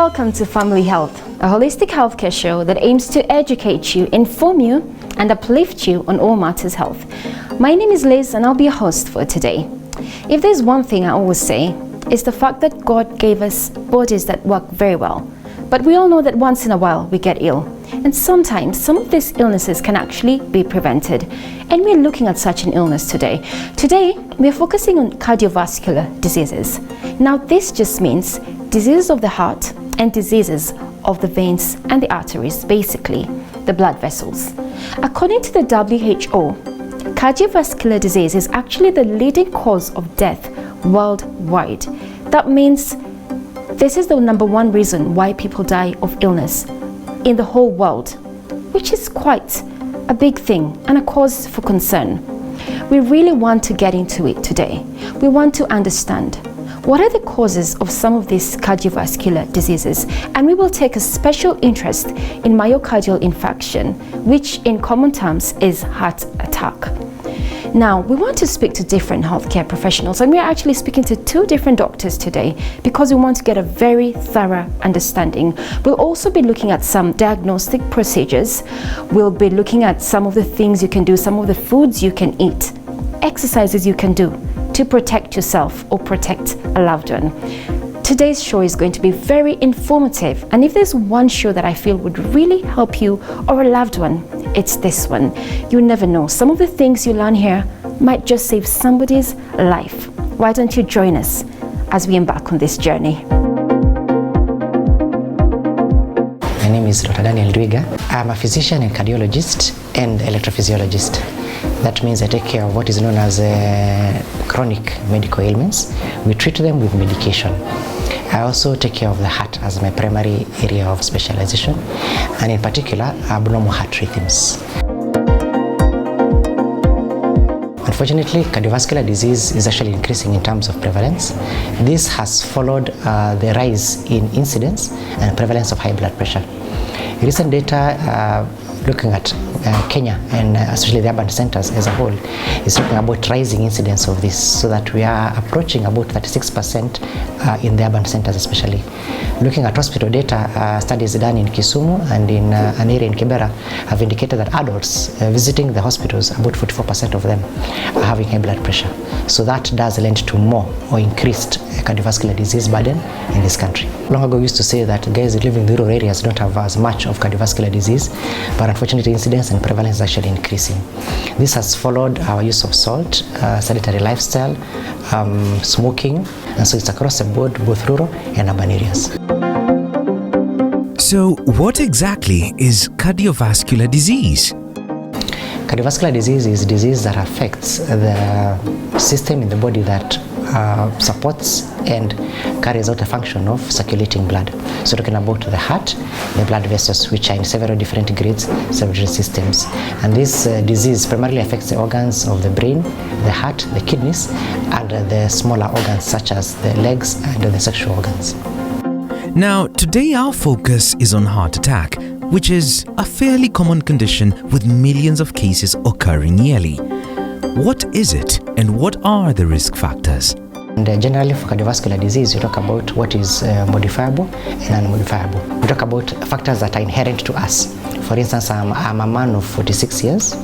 Welcome to Family Health, a holistic healthcare show that aims to educate you, inform you, and uplift you on all matters health. My name is Liz and I'll be your host for today. If there's one thing I always say, it's the fact that God gave us bodies that work very well. But we all know that once in a while we get ill. And sometimes some of these illnesses can actually be prevented. And we're looking at such an illness today. Today, we're focusing on cardiovascular diseases. Now, this just means diseases of the heart and diseases of the veins and the arteries, basically the blood vessels. According to the WHO, cardiovascular disease is actually the leading cause of death worldwide. That means this is the number one reason why people die of illness in the whole world, which is quite a big thing and a cause for concern. We really want to get into it today. We want to understand what are the causes of some of these cardiovascular diseases, and we will take a special interest in myocardial infarction, which in common terms is heart attack. Now, we want to speak to different healthcare professionals, and we are actually speaking to two different doctors today because we want to get a very thorough understanding. We'll also be looking at some diagnostic procedures. We'll be looking at some of the things you can do, some of the foods you can eat, exercises you can do to protect yourself or protect a loved one. Today's show is going to be very informative, and if there's one show that I feel would really help you or a loved one, it's this one. You never know. Some of the things you learn here might just save somebody's life. Why don't you join us as we embark on this journey? My name is Dr. Daniel Dwiga. I'm a physician and cardiologist and electrophysiologist. That means I take care of what is known as chronic medical ailments. We treat them with medication. I also take care of the heart as my primary area of specialization, and in particular, abnormal heart rhythms. Unfortunately, cardiovascular disease is actually increasing in terms of prevalence. This has followed the rise in incidence and prevalence of high blood pressure. Recent data looking at Kenya and especially the urban centers as a whole is talking about rising incidence of this, so that we are approaching about 36% in the urban centers especially. Looking at hospital data, studies done in Kisumu and in an area in Kibera have indicated that adults visiting the hospitals, about 44% of them are having high blood pressure. So that does lend to more or increased cardiovascular disease burden in this country. Long ago we used to say that guys living in the rural areas don't have as much of cardiovascular disease, but unfortunately incidence and prevalence is actually increasing. This has followed our use of salt, sedentary lifestyle, smoking, and so it's across the board, both rural and urban areas. So what exactly is cardiovascular disease? Cardiovascular disease is disease that affects the system in the body that supports and carries out the function of circulating blood. So talking about the heart, the blood vessels, which are in several different grades, several different systems. And this disease primarily affects the organs of the brain, the heart, the kidneys, and the smaller organs such as the legs and the sexual organs. Now, today our focus is on heart attack, which is a fairly common condition with millions of cases occurring yearly. What is it and what are the risk factors? And generally for cardiovascular disease, we talk about what is modifiable and unmodifiable. We talk about factors that are inherent to us. For instance, I'm a man of 46 years.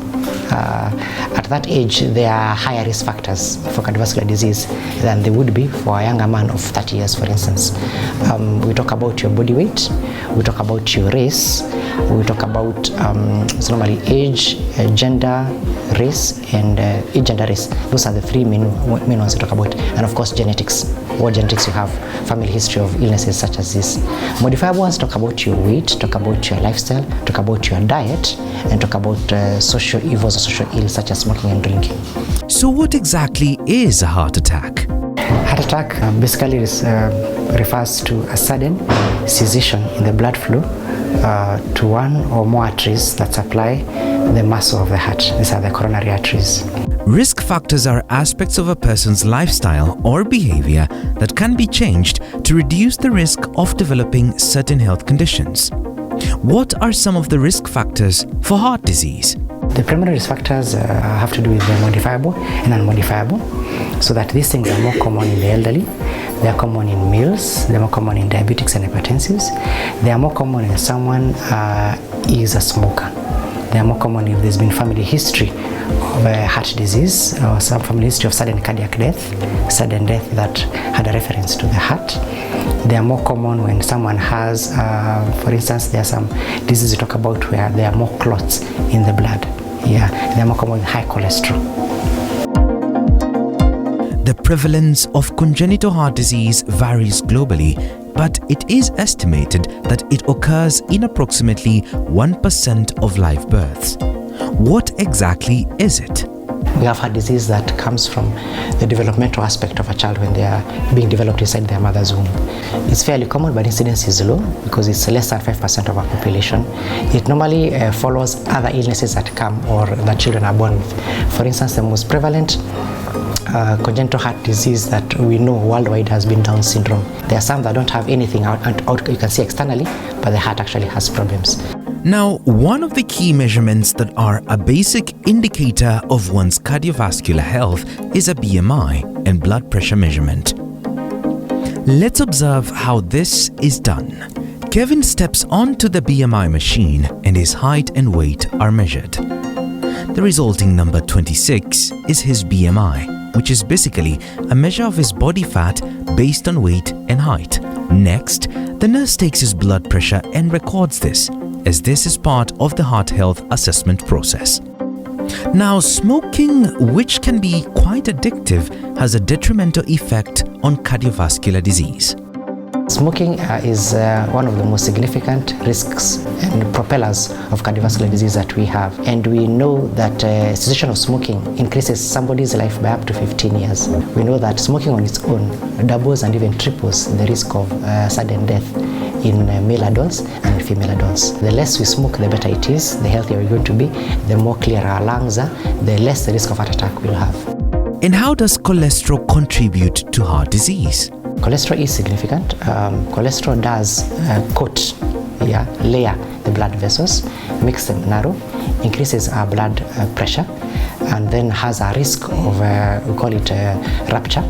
At that age, there are higher risk factors for cardiovascular disease than they would be for a younger man of 30 years, for instance. We talk about your body weight, we talk about your race, we talk about normally age, gender, race, and age and race. Those are the three main ones we talk about. And of course, genetics. What genetics you have, family history of illnesses such as this. Modifiable ones talk about your weight, talk about your lifestyle, talk about your diet, and talk about social evils or social ills such as smoking and drinking. So what exactly is a heart attack? Heart attack basically refers to a sudden cessation in the blood flow to one or more arteries that supply the muscle of the heart. These are the coronary arteries. Risk factors are aspects of a person's lifestyle or behavior that can be changed to reduce the risk of developing certain health conditions. What are some of the risk factors for heart disease? The primary risk factors have to do with the modifiable and unmodifiable, so that these things are more common in the elderly. They are common in males, they are more common in diabetics and hypertensives. They are more common when someone is a smoker. They are more common if there's been family history of heart disease or some family history of sudden cardiac death, sudden death that had a reference to the heart. They are more common when someone has, for instance, there are some diseases we talk about where there are more clots in the blood. Yeah, they are more common with high cholesterol. The prevalence of congenital heart disease varies globally, but it is estimated that it occurs in approximately 1% of live births. What exactly is it? We have heart disease that comes from the developmental aspect of a child when they are being developed inside their mother's womb. It's fairly common, but incidence is low because it's less than 5% of our population. It normally follows other illnesses that come or that children are born with. For instance, the most prevalent congenital heart disease that we know worldwide has been Down syndrome. There are some that don't have anything out you can see externally, but the heart actually has problems. Now, one of the key measurements that are a basic indicator of one's cardiovascular health is a BMI and blood pressure measurement. Let's observe how this is done. Kevin steps onto the BMI machine and his height and weight are measured. The resulting number 26 is his BMI, which is basically a measure of his body fat based on weight and height. Next, the nurse takes his blood pressure and records this, as this is part of the heart health assessment process. Now, smoking, which can be quite addictive, has a detrimental effect on cardiovascular disease. Smoking is one of the most significant risks and propellers of cardiovascular disease that we have. And we know that cessation of smoking increases somebody's life by up to 15 years. We know that smoking on its own doubles and even triples the risk of sudden death in male adults and female adults. The less we smoke, the better it is, the healthier we're going to be, the more clear our lungs are, the less the risk of heart attack we'll have. And how does cholesterol contribute to heart disease? Cholesterol is significant. Cholesterol does layer the blood vessels, makes them narrow, increases our blood pressure, and then has a risk of, we call it rupture,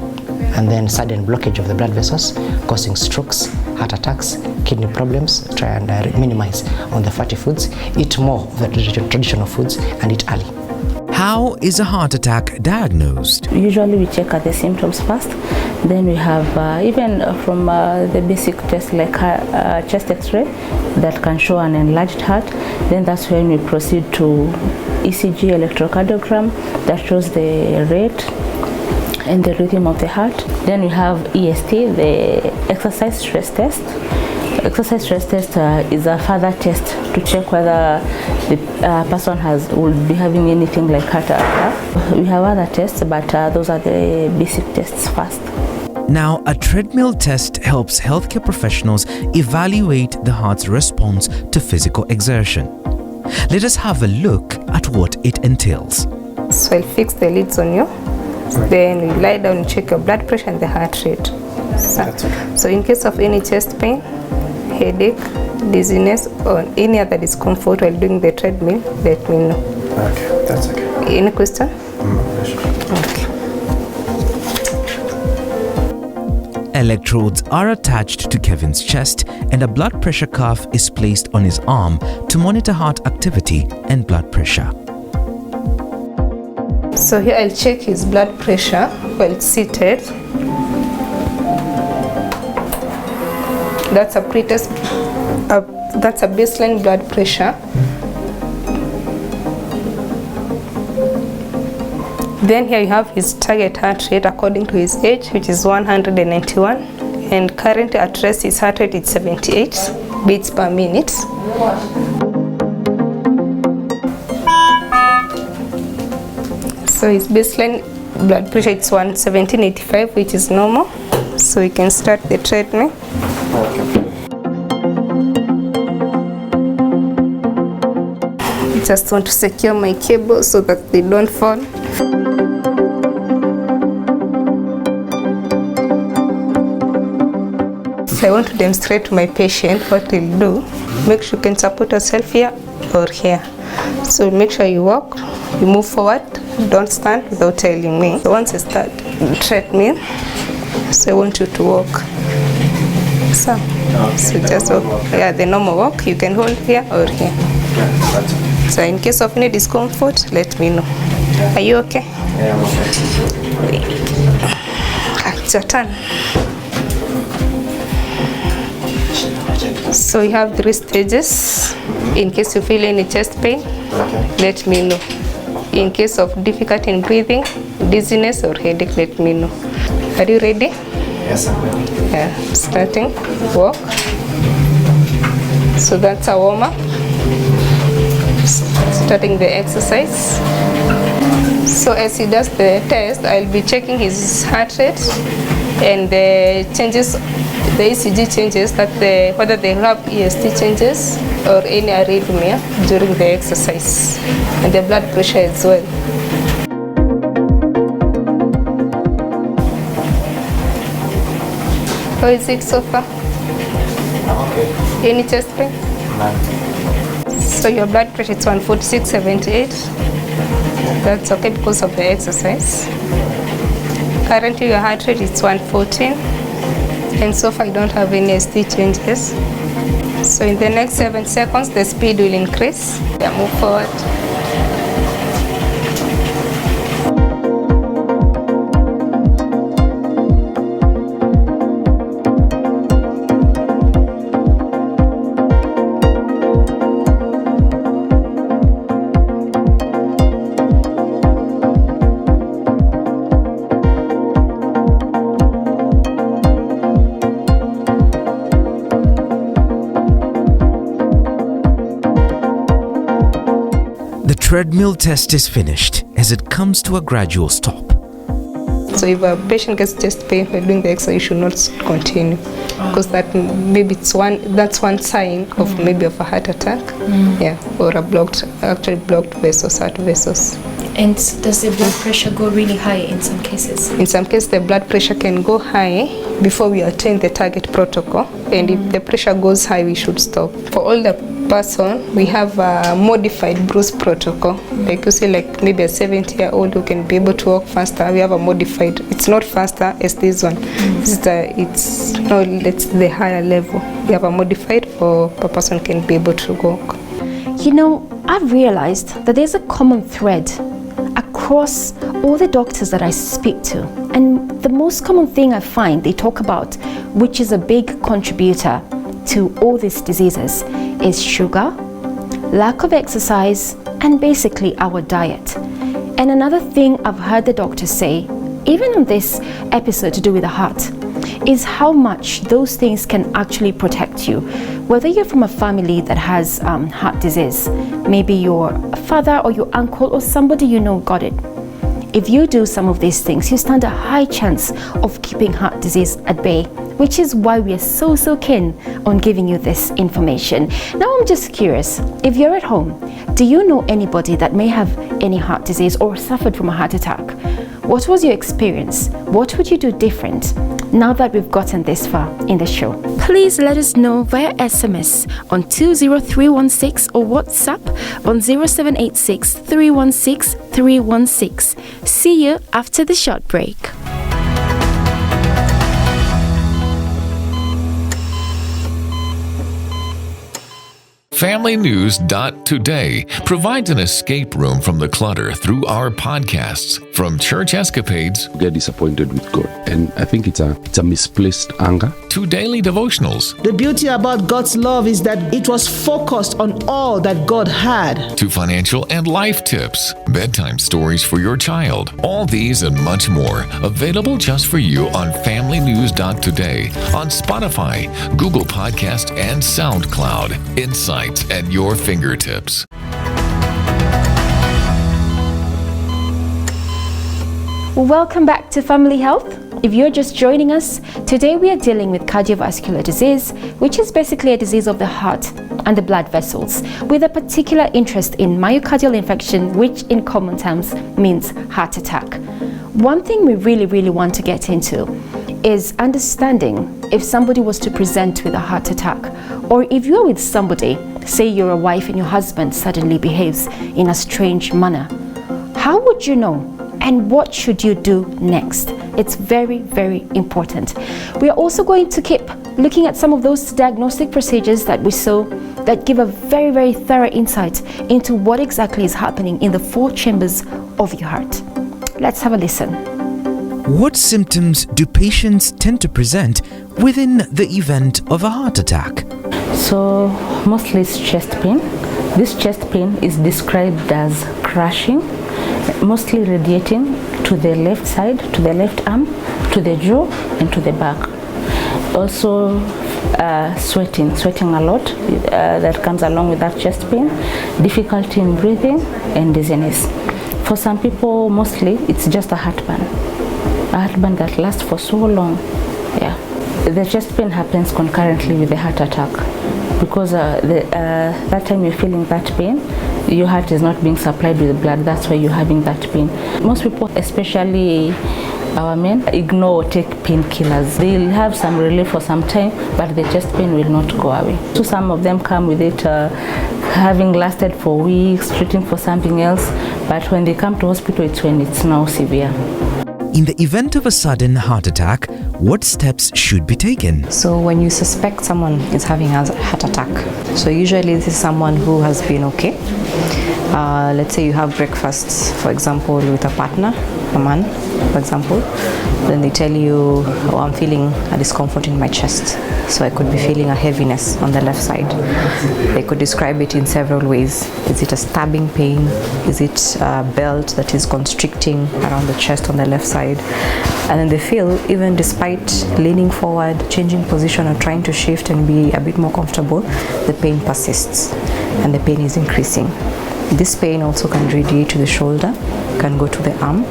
and then sudden blockage of the blood vessels, causing strokes, heart attacks, kidney problems. Try and minimize on the fatty foods, eat more of the traditional foods, and eat early. How is a heart attack diagnosed? Usually we check at the symptoms first. Then we have even from the basic test like chest x-ray that can show an enlarged heart. Then that's when we proceed to ECG, electrocardiogram, that shows the rate and the rhythm of the heart. Then we have EST, the exercise stress test. Exercise stress test is a further test to check whether the person will be having anything like heart attack. We have other tests, but those are the basic tests first. Now, a treadmill test helps healthcare professionals evaluate the heart's response to physical exertion. Let us have a look at what it entails. So I'll fix the lids on you. Then you lie down and check your blood pressure and the heart rate. So in case of any chest pain, headache, dizziness, or any other discomfort while doing the treadmill, let me know. Okay, that's okay. Any question? Okay. Electrodes are attached to Kevin's chest and a blood pressure cuff is placed on his arm to monitor heart activity and blood pressure. So here I'll check his blood pressure while seated. That's a pretest. That's a baseline blood pressure. Then here you have his target heart rate according to his age, which is 191, and currently at rest his heart rate is 78 beats per minute. So his baseline blood pressure is 117/85, which is normal. So we can start the treadmill. Just want to secure my cable so that they don't fall. So I want to demonstrate to my patient what he'll do. Make sure you can support yourself here or here. So make sure you walk, you move forward, don't stand without telling me. So once you start the treadmill, So I want you to walk. So just walk. Yeah, the normal walk. You can hold here or here. So in case of any discomfort, let me know. Are you okay? Yeah, I'm okay. It's your turn. So you have 3 stages. In case you feel any chest pain, let me know. In case of difficulty in breathing, dizziness or headache, let me know. Are you ready? Yes, I'm ready. Yeah, starting, walk. So that's a warm up. Starting the exercise. So as he does the test, I'll be checking his heart rate and the changes, the ECG changes, whether they have EST changes or any arrhythmia during the exercise, and the blood pressure as well. How is it so far? Okay. Any chest pain? None. So your blood pressure is 146/78. That's okay because of the exercise. Currently your heart rate is 114, and so far you don't have any ST changes. So in the next 7 seconds the speed will increase. Yeah, move forward. The treadmill test is finished as it comes to a gradual stop. So if a patient gets chest pain while doing the exercise, you should not continue, because that's one sign of maybe of a heart attack, yeah, or a blocked vessels, heart vessels. And does the blood pressure go really high in some cases? In some cases, the blood pressure can go high before we attain the target protocol, and if the pressure goes high, we should stop. For all the person, we have a modified Bruce protocol. Like you see, like maybe a 70-year-old who can be able to walk faster. We have a modified. It's not faster as this one. It's the higher level. We have a modified for a person can be able to walk. You know, I've realized that there's a common thread across all the doctors that I speak to, and the most common thing I find they talk about, which is a big contributor to all these diseases, is sugar, lack of exercise, and basically our diet. And another thing I've heard the doctors say, even on this episode to do with the heart, is how much those things can actually protect you. Whether you're from a family that has heart disease, maybe your father or your uncle or somebody you know got it. If you do some of these things, you stand a high chance of keeping heart disease at bay, which is why we are so keen on giving you this information. Now I'm just curious, if you're at home, do you know anybody that may have any heart disease or suffered from a heart attack? What was your experience? What would you do different now that we've gotten this far in the show? Please let us know via SMS on 20316 or WhatsApp on 0786 316 316. See you after the short break. FamilyNews.Today provides an escape room from the clutter through our podcasts, from church escapades get disappointed with God, and I think it's a misplaced anger, to daily devotionals, The beauty about God's love is that it was focused on all that God had. to financial and life tips, bedtime stories for your child. All these and much more available just for you on FamilyNews.Today on Spotify, Google Podcast, and SoundCloud. Insights at your fingertips. Welcome back to Family Health. If you're just joining us, today we are dealing with cardiovascular disease, which is basically a disease of the heart and the blood vessels, with a particular interest in myocardial infarction, which in common terms means heart attack. One thing we really want to get into is understanding if somebody was to present with a heart attack, or if you're with somebody, say you're a wife and your husband suddenly behaves in a strange manner. How would you know and what should you do next? It's very, very important. We are also going to keep looking at some of those diagnostic procedures that we saw that give a very, very thorough insight into what exactly is happening in the 4 chambers of your heart. Let's have a listen. What symptoms do patients tend to present within the event of a heart attack? So mostly it's chest pain. This chest pain is described as crushing, mostly radiating to the left side, to the left arm, to the jaw, and to the back. Also sweating a lot that comes along with that chest pain, difficulty in breathing, and dizziness. For some people, mostly it's just a heartburn that lasts for so long. Yeah, the chest pain happens concurrently with the heart attack because that time you're feeling that pain, your heart is not being supplied with blood. That's why you're having that pain. Most people, especially our men, ignore or take painkillers. They'll have some relief for some time, but the chest pain will not go away. So some of them come with it having lasted for weeks, treating for something else, but when they come to hospital, it's when it's now severe. In the event of a sudden heart attack, what steps should be taken? So when you suspect someone is having a heart attack, so usually this is someone who has been okay. Let's say you have breakfast, for example, with a partner, a man, for example. Then they tell you, oh, I'm feeling a discomfort in my chest. So I could be feeling a heaviness on the left side. They could describe it in several ways. Is it a stabbing pain? Is it a belt that is constricting around the chest on the left side? And then they feel, even despite leaning forward, changing position, or trying to shift and be a bit more comfortable, the pain persists and the pain is increasing. This pain also can radiate to the shoulder, can go to the arm,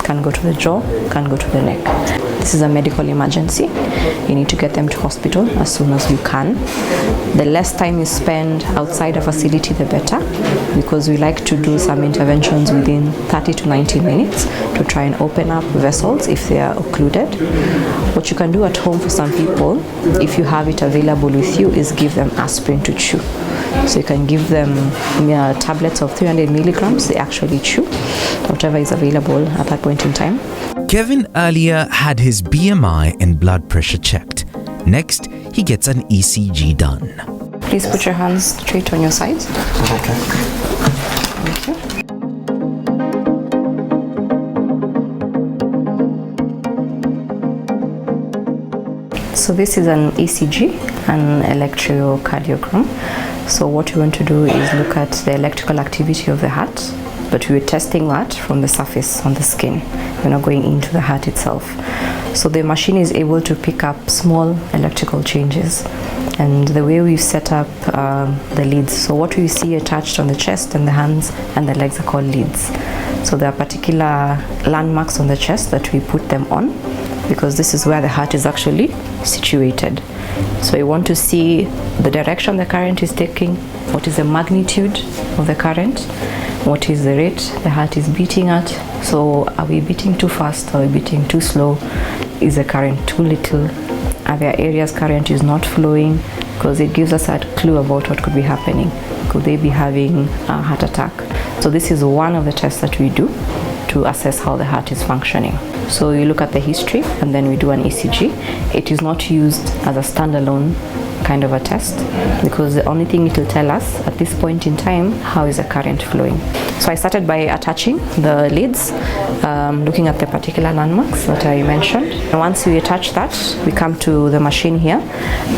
can go to the jaw, can go to the neck. This is a medical emergency. You need to get them to hospital as soon as you can. The less time you spend outside a facility, the better, because we like to do some interventions within 30 to 90 minutes to try and open up vessels if they are occluded. What you can do at home for some people, if you have it available with you, is give them aspirin to chew. So you can give them tablets of 300 milligrams. They actually chew whatever is available at that point in time. Kevin earlier had his BMI and blood pressure checked. Next, he gets an ECG done. Please put your hands straight on your sides. Okay. Thank you. So this is an ECG, an electrocardiogram. So what we want to do is look at the electrical activity of the heart, but we're testing that from the surface on the skin. We're not going into the heart itself. So the machine is able to pick up small electrical changes, and the way we've set up the leads. So what we see attached on the chest and the hands and the legs are called leads. So there are particular landmarks on the chest that we put them on, because this is where the heart is actually situated. So we want to see the direction the current is taking, what is the magnitude of the current, what is the rate the heart is beating at. So are we beating too fast? Are we beating too slow? Is the current too little? Are there areas current is not flowing? Because it gives us a clue about what could be happening. Could they be having a heart attack? So this is one of the tests that we do to assess how the heart is functioning. So you look at the history and then we do an ECG. It is not used as a standalone kind of a test, because the only thing it will tell us at this point in time, how is the current flowing. So I started by attaching the leads, looking at the particular landmarks that I mentioned. And once we attach that, we come to the machine here,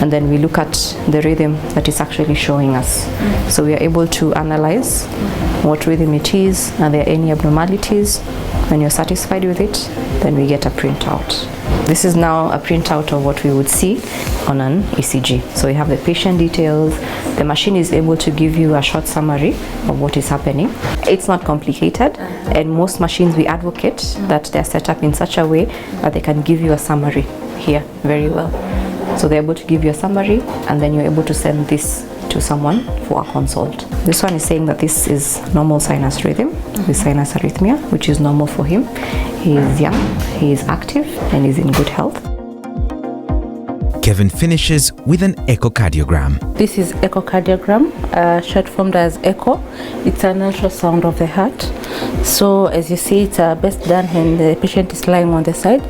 and then we look at the rhythm that is actually showing us. So we are able to analyze what rhythm it is, are there any abnormalities. When you're satisfied with it, then we get a printout. This is now a printout of what we would see on an ECG. So we have the patient details. The machine is able to give you a short summary of what is happening. It's not complicated, and most machines we advocate that they're set up in such a way that they can give you a summary here very well. So they're able to give you a summary, and then you're able to send this to someone for a consult. This one is saying that this is normal sinus rhythm with sinus arrhythmia, which is normal for him. He is young, he is active, and is in good health. Kevin finishes with an echocardiogram. This is echocardiogram, short formed as echo. It's an ultrasound of the heart. So as you see, it's best done when the patient is lying on the side.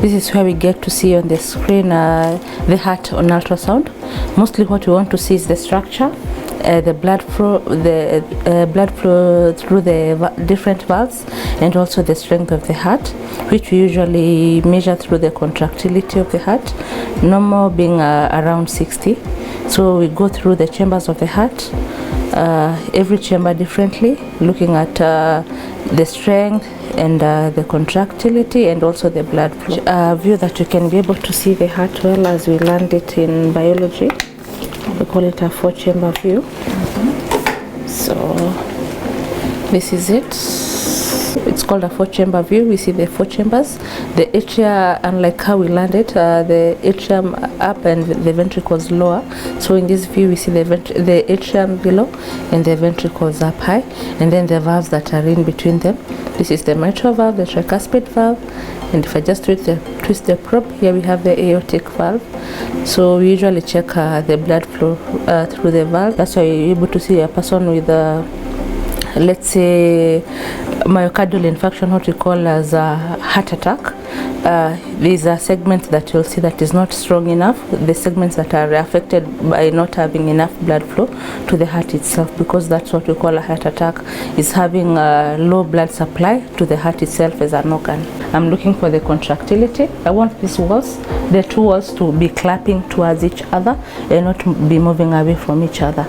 This is where we get to see on the screen the heart on ultrasound. Mostly what we want to see is the structure, the blood flow through the different valves, and also the strength of the heart, which we usually measure through the contractility of the heart, normal being around 60. So we go through the chambers of the heart, every chamber differently, looking at the strength and the contractility and also the blood flow. View that you can be able to see the heart well as we learned it in biology. We call it a 4-chamber view. So this is it. It's called a 4-chamber view. We see the 4 chambers. The atria, unlike how we learned it, the atrium up and the ventricles lower. So in this view, we see the atrium below and the ventricles up high, and then the valves that are in between them. This is the mitral valve, the tricuspid valve, and if I just twist the probe, here we have the aortic valve. So we usually check the blood flow through the valve. That's why you're able to see a person with let's say myocardial infarction, what we call as a heart attack. There's a segment that you'll see that is not strong enough, the segments that are affected by not having enough blood flow to the heart itself, because that's what we call a heart attack, is having low blood supply to the heart itself as an organ. I'm looking for the contractility. I want these walls, the 2 walls, to be clapping towards each other and not be moving away from each other.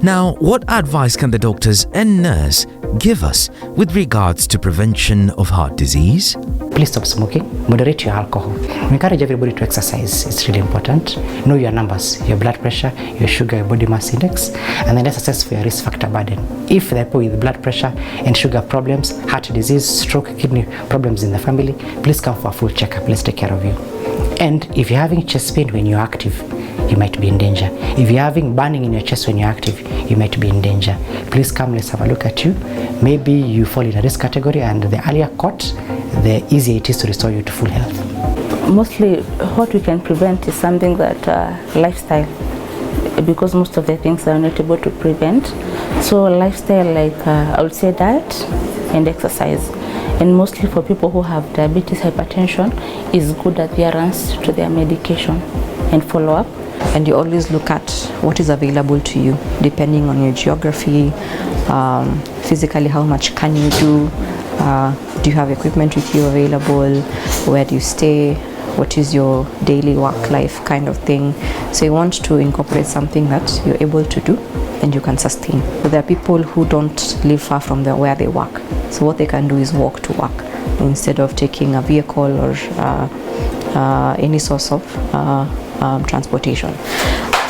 Now, what advice can the doctors and nurse give us with regards to prevention of heart disease? Please stop smoking, moderate your alcohol. We encourage everybody to exercise. It's really important. Know your numbers, your blood pressure, your sugar, your body mass index, and then let's assess for your risk factor burden. If there are people with blood pressure and sugar problems, heart disease, stroke, kidney problems in the family, please come for a full checkup. Let's take care of you. And if you're having chest pain when you're active, you might be in danger. If you're having burning in your chest when you're active, you might be in danger. Please come, let's have a look at you. Maybe you fall in a risk category, and the earlier caught, the easier it is to restore you to full health. Mostly what we can prevent is something that lifestyle, because most of the things are not able to prevent. So lifestyle, like I would say diet and exercise. And mostly for people who have diabetes, hypertension, is good adherence to their medication and follow up. And you always look at what is available to you, depending on your geography, physically how much can you do, do you have equipment with you available, where do you stay, what is your daily work life kind of thing. So you want to incorporate something that you're able to do and you can sustain. But there are people who don't live far from where they work, so what they can do is walk to work instead of taking a vehicle or any source of transportation.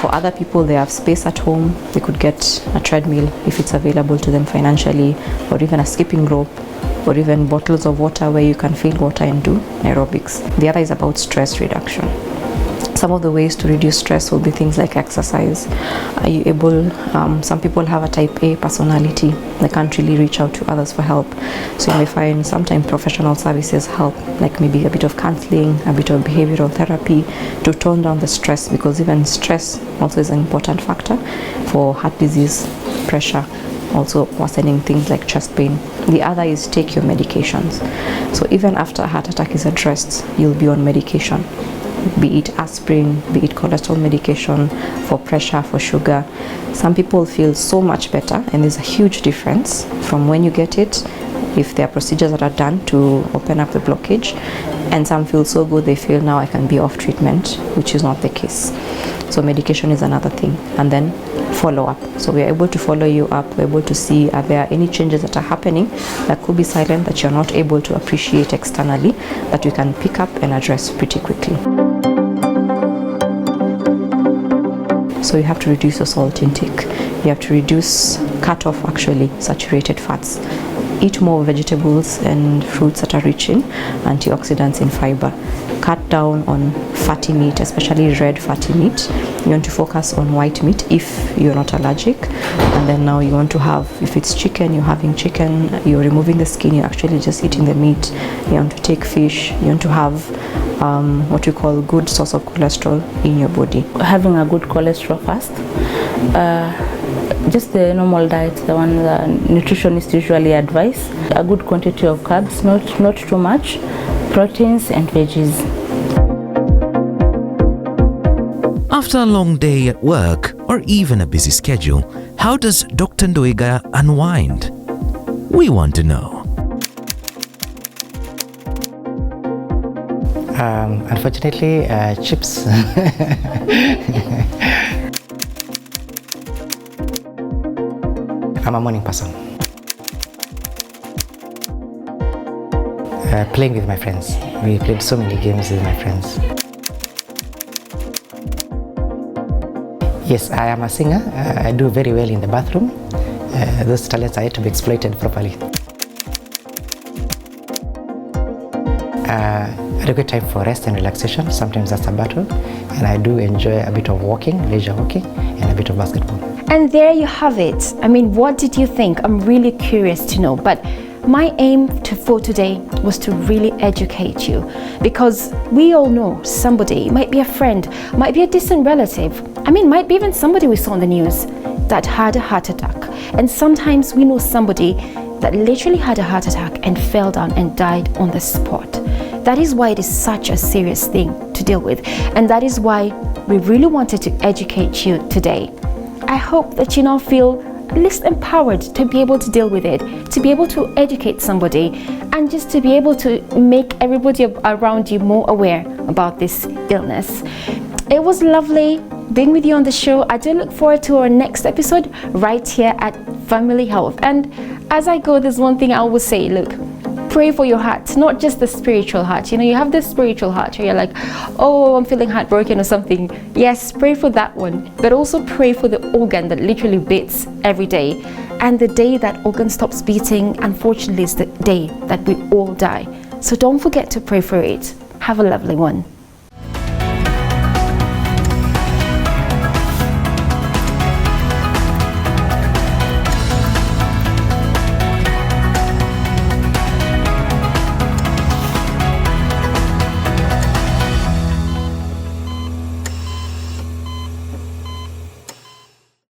For other people, they have space at home. They could get a treadmill if it's available to them financially, or even a skipping rope, or even bottles of water where you can fill water and do aerobics. The other is about stress reduction. Some of the ways to reduce stress will be things like exercise. Are you able, some people have a type A personality. They can't really reach out to others for help. So you may find sometimes professional services help, like maybe a bit of counseling, a bit of behavioral therapy to tone down the stress, because even stress also is an important factor for heart disease, pressure, also worsening things like chest pain. The other is take your medications. So even after a heart attack is addressed, you'll be on medication. Be it aspirin, be it cholesterol medication, for pressure, for sugar. Some people feel so much better, and there's a huge difference from when you get it, if there are procedures that are done to open up the blockage, and some feel so good they feel now I can be off treatment, which is not the case. So medication is another thing, and then follow up. So we are able to follow you up. We're able to see are there any changes that are happening that could be silent, that you're not able to appreciate externally, that we can pick up and address pretty quickly. So you have to reduce your salt intake. You have to cut off actually saturated fats. Eat more vegetables and fruits that are rich in antioxidants and fiber. Cut down on fatty meat, especially red fatty meat. You want to focus on white meat if you're not allergic. And then now you want to have, if it's chicken, you're having chicken, you're removing the skin, you're actually just eating the meat. You want to take fish, you want to have what we call good source of cholesterol in your body. Having a good cholesterol first. Just the normal diet, the one the nutritionists usually advise. A good quantity of carbs, not too much, proteins and veggies. After a long day at work or even a busy schedule, how does Dr. Ndoiga unwind? We want to know. Unfortunately, chips. I'm a morning person. Playing with my friends. We played so many games with my friends. Yes, I am a singer. I do very well in the bathroom. Those talents are yet to be exploited properly. Adequate time for rest and relaxation. Sometimes that's a battle. And I do enjoy a bit of walking, leisure walking, and a bit of basketball. And there you have it. I mean, what did you think? I'm really curious to know. But my aim for today was to really educate you, because we all know somebody, might be a friend, might be a distant relative, I mean, might be even somebody we saw on the news that had a heart attack. And sometimes we know somebody that literally had a heart attack and fell down and died on the spot. That is why it is such a serious thing to deal with. And that is why we really wanted to educate you today. I hope that you now feel at least empowered to be able to deal with it, to be able to educate somebody, and just to be able to make everybody around you more aware about this illness. It was lovely being with you on the show. I do look forward to our next episode right here at Family Health. And as I go, there's one thing I always say, look, pray for your heart, not just the spiritual heart. You know, you have this spiritual heart where you're like, oh, I'm feeling heartbroken or something. Yes, pray for that one, but also pray for the organ that literally beats every day. And the day that organ stops beating, unfortunately, is the day that we all die. So don't forget to pray for it. Have a lovely one.